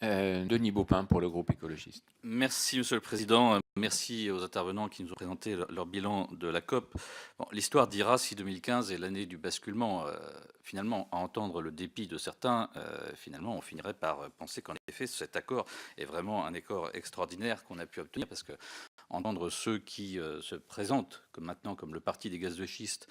Denis Baupin pour le groupe écologiste. Merci, Monsieur le Président. Merci aux intervenants qui nous ont présenté leur bilan de la COP. Bon, l'histoire dira si 2015 est l'année du basculement. Finalement, à entendre le dépit de certains, finalement, on finirait par penser qu'en effet, cet accord est vraiment un accord extraordinaire qu'on a pu obtenir, parce que entendre ceux qui se présentent comme maintenant comme le parti des gaz de schiste,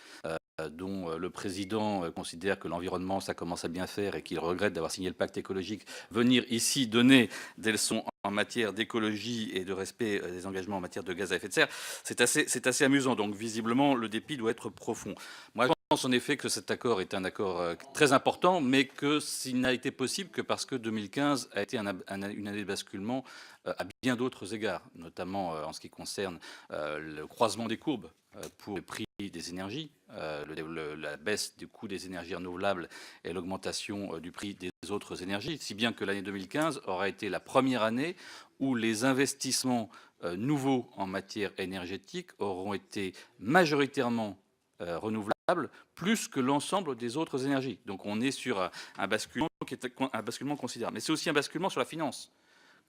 dont le président considère que l'environnement, ça commence à bien faire et qu'il regrette d'avoir signé le pacte écologique, venir ici donner des leçons en matière d'écologie et de respect des engagements en matière de gaz à effet de serre, c'est assez amusant. Donc visiblement, le dépit doit être profond. Moi, je pense en effet que cet accord est un accord très important, mais que s'il n'a été possible que parce que 2015 a été une année de basculement à bien d'autres égards, notamment en ce qui concerne le croisement des courbes pour le prix des énergies, la baisse du coût des énergies renouvelables et l'augmentation du prix des autres énergies, si bien que l'année 2015 aura été la première année où les investissements nouveaux en matière énergétique auront été majoritairement renouvelables, plus que l'ensemble des autres énergies. Donc on est sur un basculement qui est un basculement considérable. Mais c'est aussi un basculement sur la finance.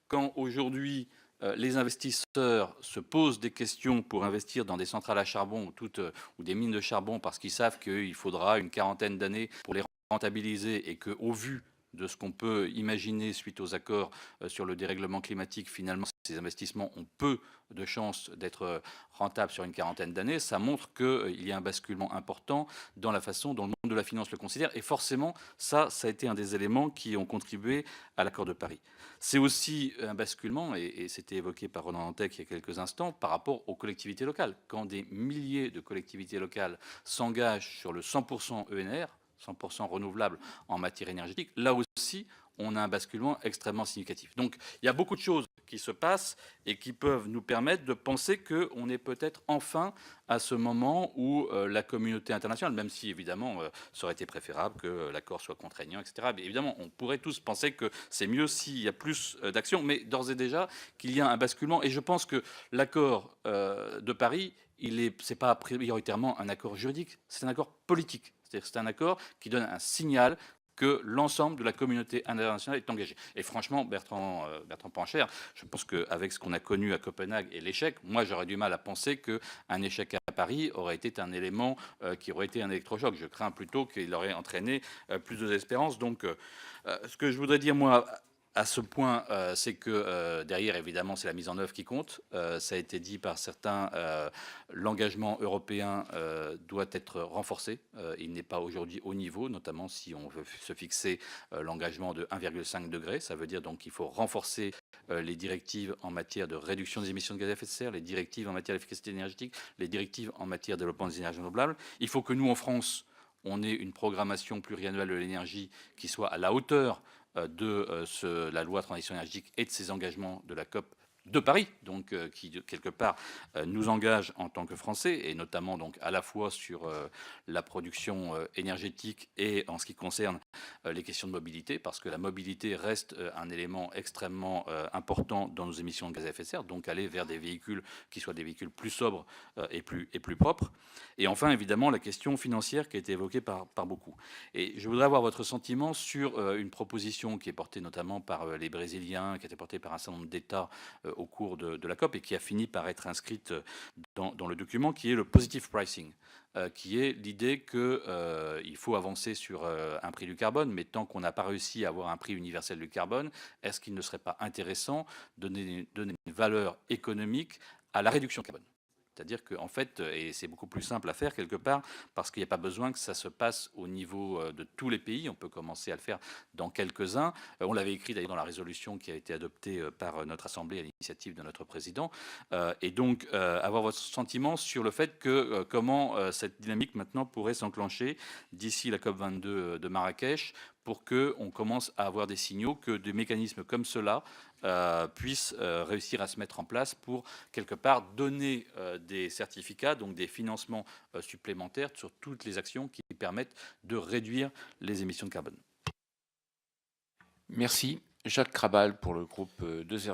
Quand aujourd'hui les investisseurs se posent des questions pour investir dans des centrales à charbon ou des mines de charbon parce qu'ils savent qu'il faudra une quarantaine d'années pour les rentabiliser, et qu'au vu de ce qu'on peut imaginer suite aux accords sur le dérèglement climatique, finalement, ces investissements ont peu de chances d'être rentables sur une quarantaine d'années, ça montre qu'il y a un basculement important dans la façon dont le monde de la finance le considère. Et forcément, ça a été un des éléments qui ont contribué à l'accord de Paris. C'est aussi un basculement, et c'était évoqué par Ronan Dantec il y a quelques instants, par rapport aux collectivités locales. Quand des milliers de collectivités locales s'engagent sur le 100% ENR, 100% renouvelable en matière énergétique, là aussi, on a un basculement extrêmement significatif. Donc, il y a beaucoup de choses qui se passent et qui peuvent nous permettre de penser qu'on est peut-être enfin à ce moment où la communauté internationale, même si évidemment ça aurait été préférable que l'accord soit contraignant, etc. Mais évidemment, on pourrait tous penser que c'est mieux s'il y a plus d'action, mais d'ores et déjà qu'il y a un basculement. Et je pense que l'accord de Paris, c'est pas prioritairement un accord juridique, c'est un accord politique. C'est-à-dire que c'est un accord qui donne un signal que l'ensemble de la communauté internationale est engagée. Et franchement, Bertrand Pancher, je pense qu'avec ce qu'on a connu à Copenhague et l'échec, moi j'aurais du mal à penser qu'un échec à Paris aurait été un élément qui aurait été un électrochoc. Je crains plutôt qu'il aurait entraîné plus de désespérance. Donc ce que je voudrais dire, moi, à ce point, c'est que derrière, évidemment, c'est la mise en œuvre qui compte. Ça a été dit par certains, l'engagement européen doit être renforcé. Il n'est pas aujourd'hui au niveau, notamment si on veut se fixer l'engagement de 1,5 degré. Ça veut dire donc qu'il faut renforcer les directives en matière de réduction des émissions de gaz à effet de serre, les directives en matière d'efficacité énergétique, les directives en matière de développement des énergies renouvelables. Il faut que nous, en France, on ait une programmation pluriannuelle de l'énergie qui soit à la hauteur de la loi de transition énergétique et de ses engagements de la COP de Paris, donc qui quelque part nous engage en tant que Français, et notamment donc à la fois sur la production énergétique et en ce qui concerne les questions de mobilité, parce que la mobilité reste un élément extrêmement important dans nos émissions de gaz à effet de serre, donc aller vers des véhicules qui soient des véhicules plus sobres et plus propres. Et enfin, évidemment, la question financière qui a été évoquée par beaucoup. Et je voudrais avoir votre sentiment sur une proposition qui est portée notamment par les Brésiliens, qui a été portée par un certain nombre d'États au cours de la COP et qui a fini par être inscrite dans le document, qui est le positive pricing, qui est l'idée qu'il faut avancer sur un prix du carbone, mais tant qu'on n'a pas réussi à avoir un prix universel du carbone, est-ce qu'il ne serait pas intéressant de donner une valeur économique à la réduction carbone? C'est-à-dire qu'en fait, et c'est beaucoup plus simple à faire quelque part, parce qu'il n'y a pas besoin que ça se passe au niveau de tous les pays. On peut commencer à le faire dans quelques-uns. On l'avait écrit d'ailleurs dans la résolution qui a été adoptée par notre Assemblée à l'initiative de notre président. Et donc, avoir votre sentiment sur le fait que comment cette dynamique maintenant pourrait s'enclencher d'ici la COP22 de Marrakech, pour qu'on commence à avoir des signaux que des mécanismes comme cela puissent réussir à se mettre en place pour, quelque part, donner des certificats, donc des financements supplémentaires sur toutes les actions qui permettent de réduire les émissions de carbone. Merci. Jacques Krabal pour le groupe 2R.